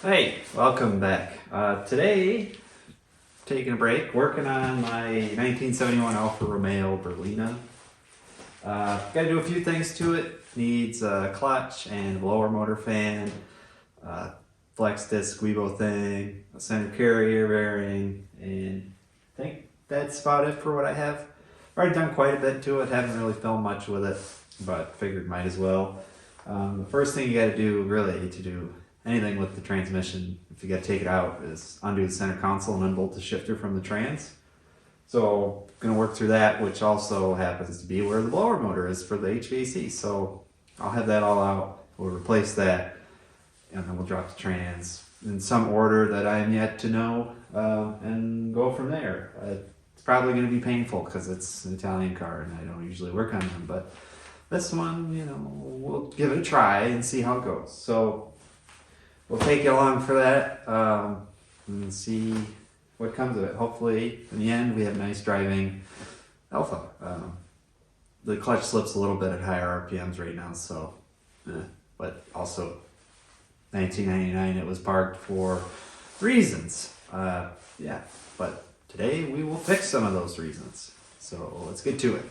Hey, welcome back. Today, taking a break, working on my 1971 Alfa Romeo Berlina. Got to do a few things to it. Needs a clutch and a blower motor fan, flex disc Weibo thing, a center carrier bearing, and I think that's about it for what I have. Already done quite a bit to it. Haven't really filmed much with it, but figured might as well. The first thing you got to do, really, to do anything with the transmission, if you got to take it out, is undo the center console and unbolt the shifter from the trans. So going to work through that, which also happens to be where the blower motor is for the HVAC. So I'll have that all out. We'll replace that, and then we'll drop the trans in some order that I am yet to know, and go from there. It's probably going to be painful because it's an Italian car and I don't usually work on them, but this one, we'll give it a try and see how it goes. So we'll take you along for that, and see what comes of it. Hopefully, in the end, we have nice driving Alfa. The clutch slips a little bit at higher RPMs right now, so, but also 1999, it was parked for reasons. Yeah, but today we will fix some of those reasons. So let's get to it.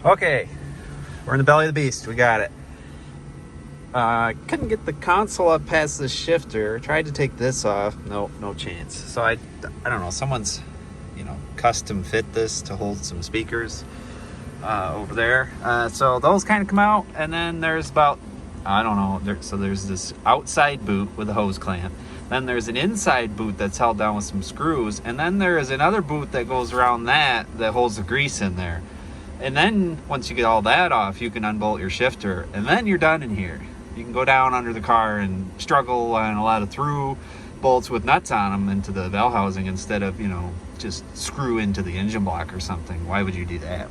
Okay, we're in the belly of the beast. We got it. Couldn't get the console up past the shifter. Tried to take this off. No chance. So I don't know. Someone's, custom fit this to hold some speakers over there. So those kind of come out, and then there's about, I don't know. So there's this outside boot with a hose clamp. Then there's an inside boot that's held down with some screws, and then there is another boot that goes around that holds the grease in there. And then once you get all that off, you can unbolt your shifter, and then you're done in here. You can go down under the car and struggle on a lot of through bolts with nuts on them into the bell housing instead of, just screw into the engine block or something. Why would you do that?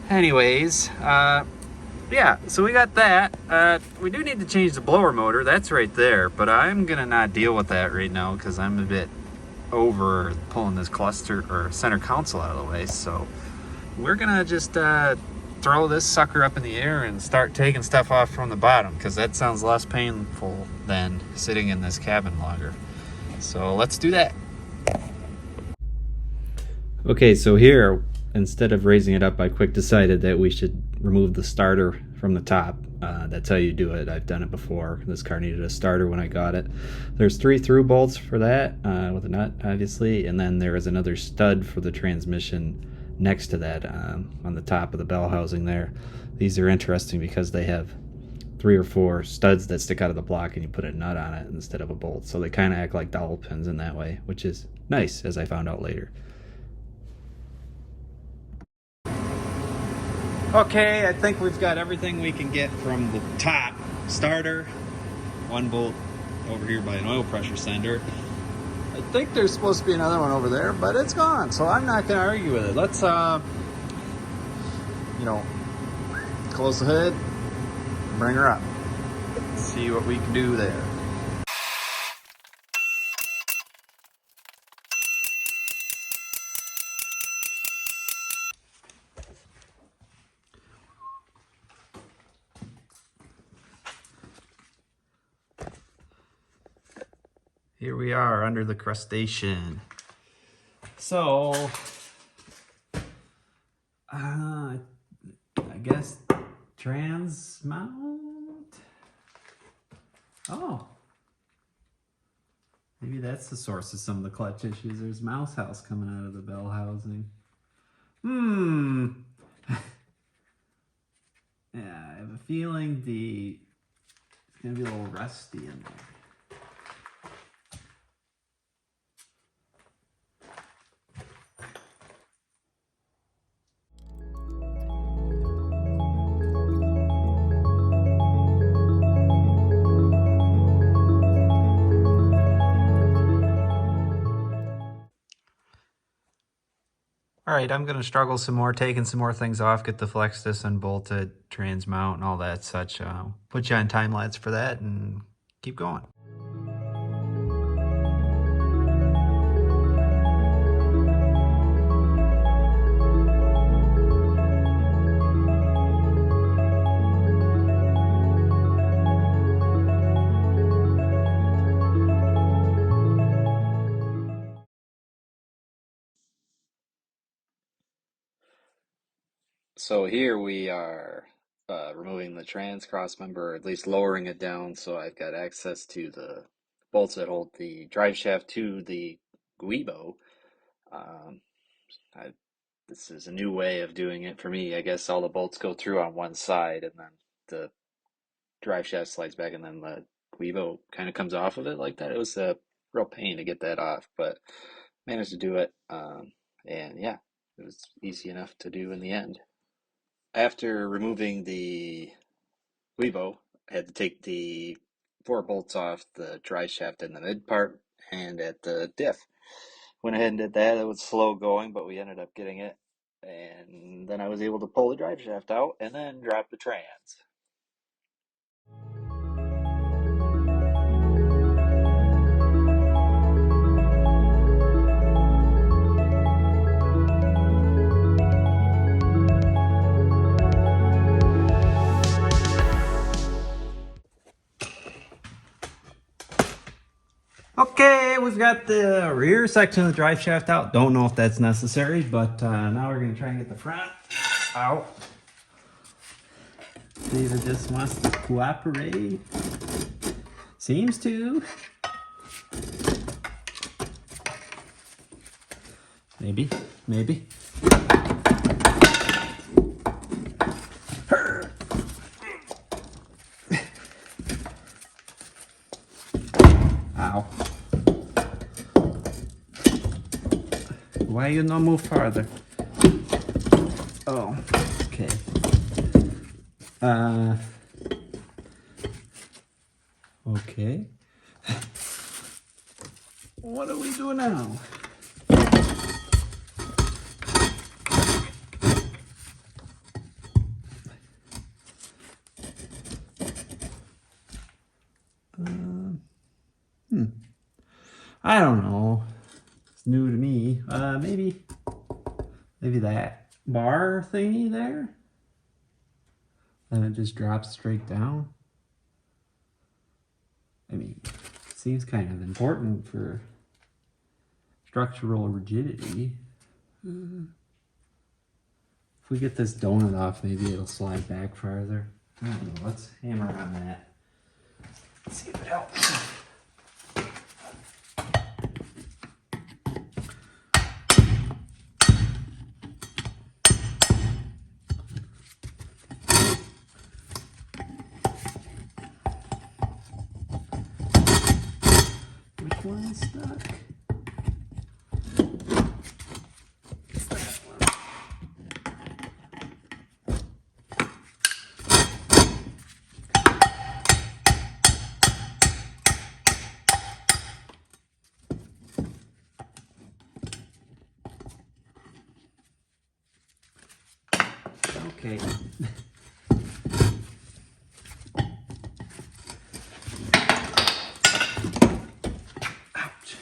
Anyways, yeah, so we got that. We do need to change the blower motor. That's right there, but I'm going to not deal with that right now because I'm a bit over pulling this cluster or center console out of the way, so we're gonna just throw this sucker up in the air and start taking stuff off from the bottom, because that sounds less painful than sitting in this cabin longer. So let's do that. Okay, so here, instead of raising it up, I quick decided that we should remove the starter from the top. That's how you do it. I've done it before. This car needed a starter when I got it. There's 3 through bolts for that, with a nut, obviously, and then there is another stud for the transmission next to that, on the top of the bell housing there. These are interesting because they have 3 or 4 studs that stick out of the block, and you put a nut on it instead of a bolt. So they kind of act like dowel pins in that way, which is nice, as I found out later. Okay, I think we've got everything we can get from the top. Starter, 1 bolt over here by an oil pressure sender. I think there's supposed to be another one over there, but it's gone, so I'm not going to argue with it. Let's, close the hood, bring her up, see what we can do there. Here we are under the crustacean. So, I guess trans mount? Oh. Maybe that's the source of some of the clutch issues. There's mouse house coming out of the bell housing. Yeah, I have a feeling it's gonna be a little rusty in there. All right, I'm going to struggle some more, taking some more things off, get the flex disc unbolted, trans mount, and all that such. Put you on time lapse for that and keep going. So here we are removing the trans cross member, or at least lowering it down so I've got access to the bolts that hold the drive shaft to the guibo. Um, I, this is a new way of doing it for me. I guess all the bolts go through on one side and then the drive shaft slides back and then the guibo kind of comes off of it like that. It was a real pain to get that off, but managed to do it. And yeah, it was easy enough to do in the end. After removing the Weebo, I had to take the 4 bolts off the drive shaft in the mid part and at the diff. Went ahead and did that. It was slow going, but we ended up getting it. And then I was able to pull the drive shaft out and then drop the trans. Okay, we've got the rear section of the drive shaft out. Don't know if that's necessary, but now we're going to try and get the front out. David just wants to cooperate. Seems to. Maybe, maybe. Ow. Why you not move farther? Oh, okay. Okay. What do we do now? I don't know. It's new to me. Maybe that bar thingy there. Then it just drops straight down. I mean, it seems kind of important for structural rigidity. If we get this donut off, maybe it'll slide back farther. I don't know. Let's hammer on that. Let's see if it helps. Which one's stuck? It's that one. Okay. Ouch.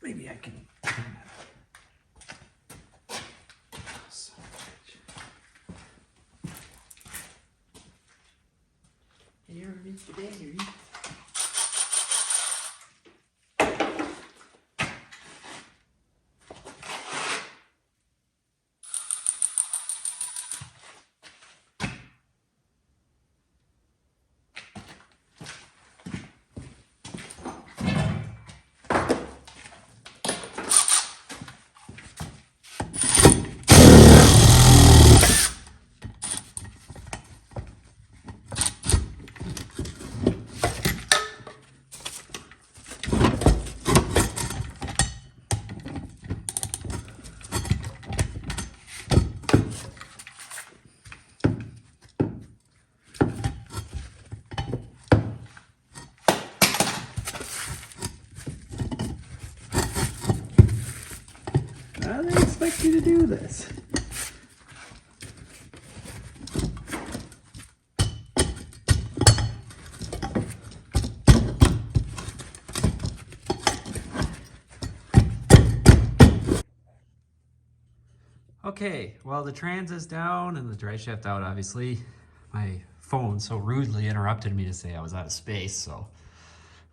Maybe I can. Here, Mr. Battery. How do they expect you to do this? Okay, well the trans is down and the drive shaft out, obviously. My phone so rudely interrupted me to say I was out of space, so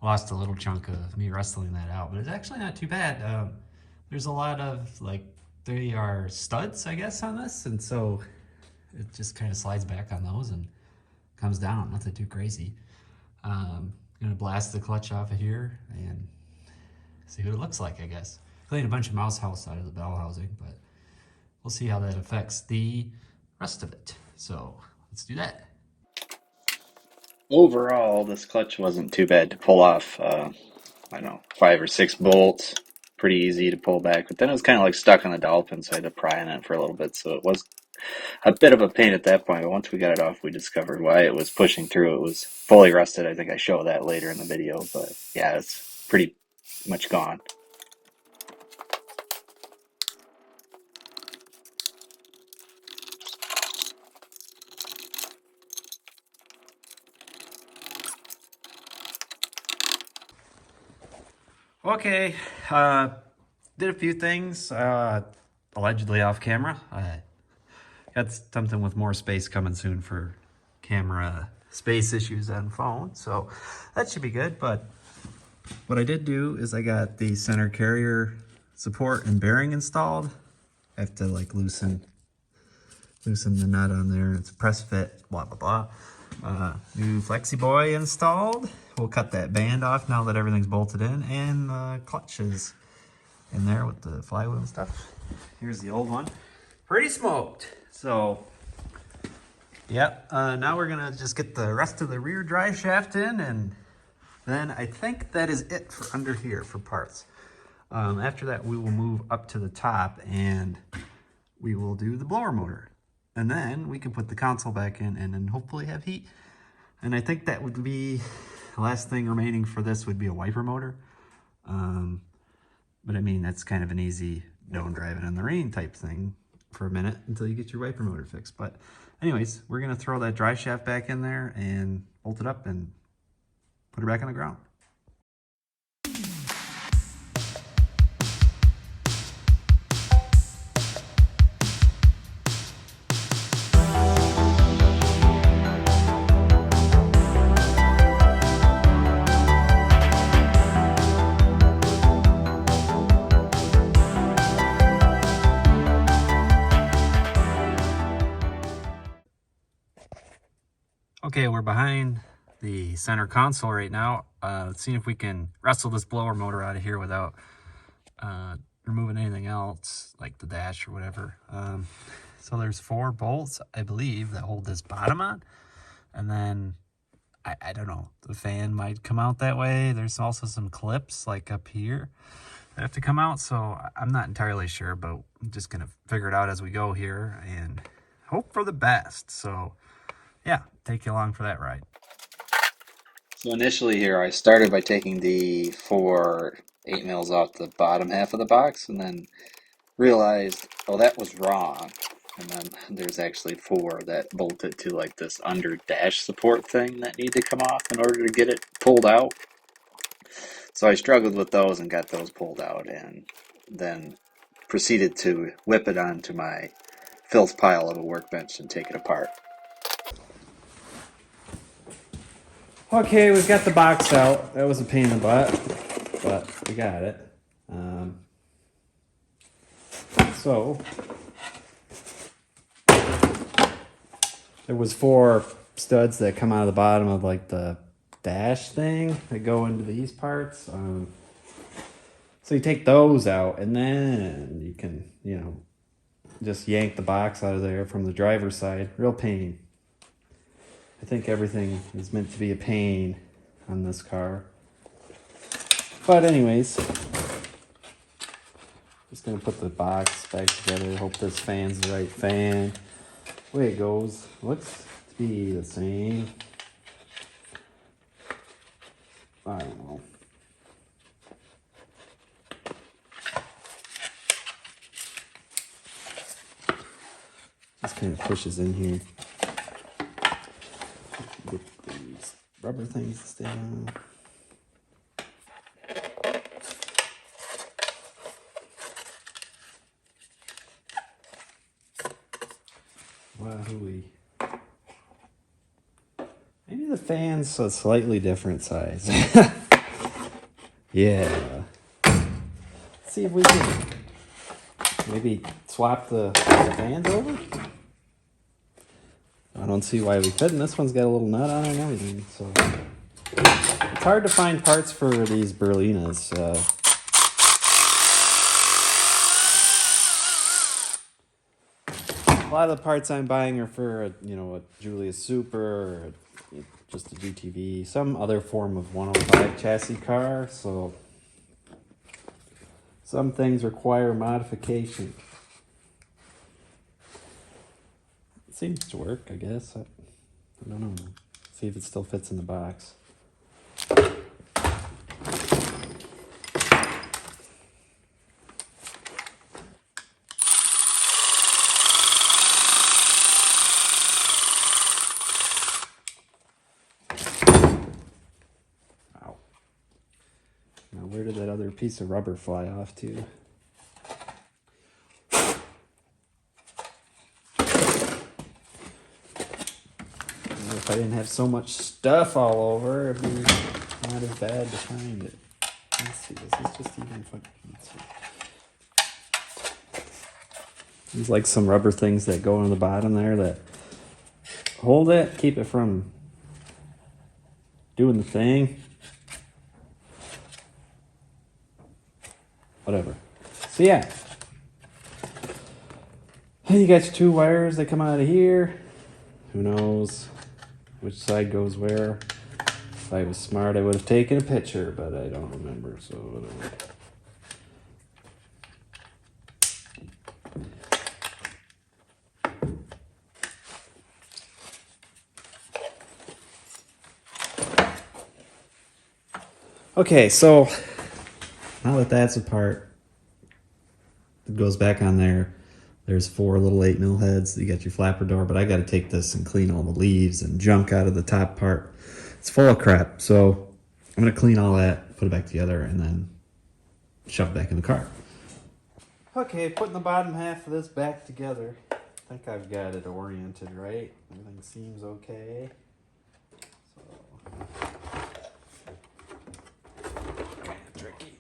I lost a little chunk of me wrestling that out, but it's actually not too bad. There's a lot of, like, they are studs, I guess, on this, and so it just kind of slides back on those and comes down, nothing too crazy. I'm gonna blast the clutch off of here and see what it looks like, I guess. Clean a bunch of mouse house out of the bell housing, but we'll see how that affects the rest of it. So let's do that. Overall, this clutch wasn't too bad to pull off. I don't know, 5 or 6 bolts. Pretty easy to pull back, but then it was kind of like stuck on the dolphin, so I had to pry on it for a little bit. So it was a bit of a pain at that point. But once we got it off, we discovered why it was pushing through. It was fully rusted. I think I show that later in the video, but yeah, it's pretty much gone. Okay, did a few things, allegedly off camera. I got something with more space coming soon for camera space issues on phone, so that should be good. But what I did do is I got the center carrier support and bearing installed. I have to like loosen the nut on there. It's a press fit, blah, blah, blah. New Flexi Boy installed. We'll cut that band off now that everything's bolted in, and the clutch is in there with the flywheel and stuff. Here's the old one. Pretty smoked. So, yep, now we're gonna just get the rest of the rear drive shaft in, and then I think that is it for under here for parts. After that, we will move up to the top and we will do the blower motor. And then we can put the console back in and then hopefully have heat. And I think that would be the last thing remaining for this would be a wiper motor. But I mean, that's kind of an easy don't drive it in the rain type thing for a minute until you get your wiper motor fixed. But anyways, we're gonna throw that drive shaft back in there and bolt it up and put it back on the ground. Okay, we're behind the center console right now. Let's see if we can wrestle this blower motor out of here without removing anything else, like the dash or whatever. So there's 4 bolts, I believe, that hold this bottom on. And then, I don't know, the fan might come out that way. There's also some clips, like up here, that have to come out. So I'm not entirely sure, but I'm just going to figure it out as we go here and hope for the best. So yeah, take you along for that ride. So initially here, I started by taking the 4 8 mils off the bottom half of the box, and then realized, oh, that was wrong. And then there's actually 4 that bolted to like this under dash support thing that need to come off in order to get it pulled out. So I struggled with those and got those pulled out, and then proceeded to whip it onto my filth pile of a workbench and take it apart. Okay, we've got the box out. That was a pain in the butt, but we got it. So there was 4 studs that come out of the bottom of like the dash thing that go into these parts. So you take those out and then you can, just yank the box out of there from the driver's side. Real pain. I think everything is meant to be a pain on this car. But anyways, just gonna put the box back together. Hope this fan's the right fan. The way it goes looks to be the same. I don't know. This kind of pushes in here. Get these rubber things to stay on. Wahooey. Maybe the fan's a slightly different size. Yeah. Let's see if we can maybe swap the fans over. I don't see why we couldn't. This one's got a little nut on it and everything. So it's hard to find parts for these Berlinas. A lot of the parts I'm buying are for a Julius Super or just a GTV, some other form of 105 chassis car. So some things require modification. It seems to work, I guess. I don't know. See if it still fits in the box. Wow. Now where did that other piece of rubber fly off to? If I didn't have so much stuff all over, it'd be not as bad to find it. Let's see, this is just even fucking. There's like some rubber things that go on the bottom there that hold it, keep it from doing the thing. Whatever. So yeah. You got your two wires that come out of here. Who knows which side goes where? If I was smart, I would have taken a picture, but I don't remember, so whatever. Okay, so now that that's apart, it goes back on there. There's 4 little 8mm heads. You got your flapper door, but I got to take this and clean all the leaves and junk out of the top part. It's full of crap, so I'm going to clean all that, put it back together, and then shove it back in the car. Okay, putting the bottom half of this back together. I think I've got it oriented right. Everything seems okay. So, tricky.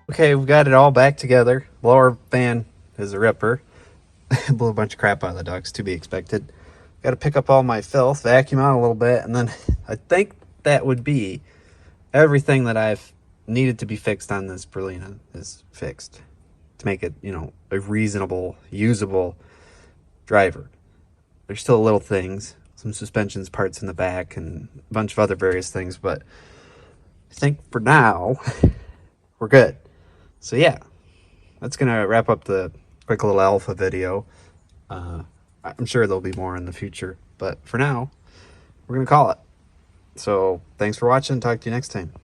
Okay, we've got it all back together. Lower fan is a ripper. Blew a bunch of crap out of the ducts, to be expected. Got to pick up all my filth, vacuum out a little bit, and then I think that would be everything that I've needed to be fixed on this Berlina is fixed to make it, a reasonable, usable driver. There's still little things, some suspensions parts in the back and a bunch of other various things, but I think for now, we're good. So yeah, that's going to wrap up the quick little Alfa video. I'm sure there'll be more in the future, but for now, we're going to call it. So thanks for watching. Talk to you next time.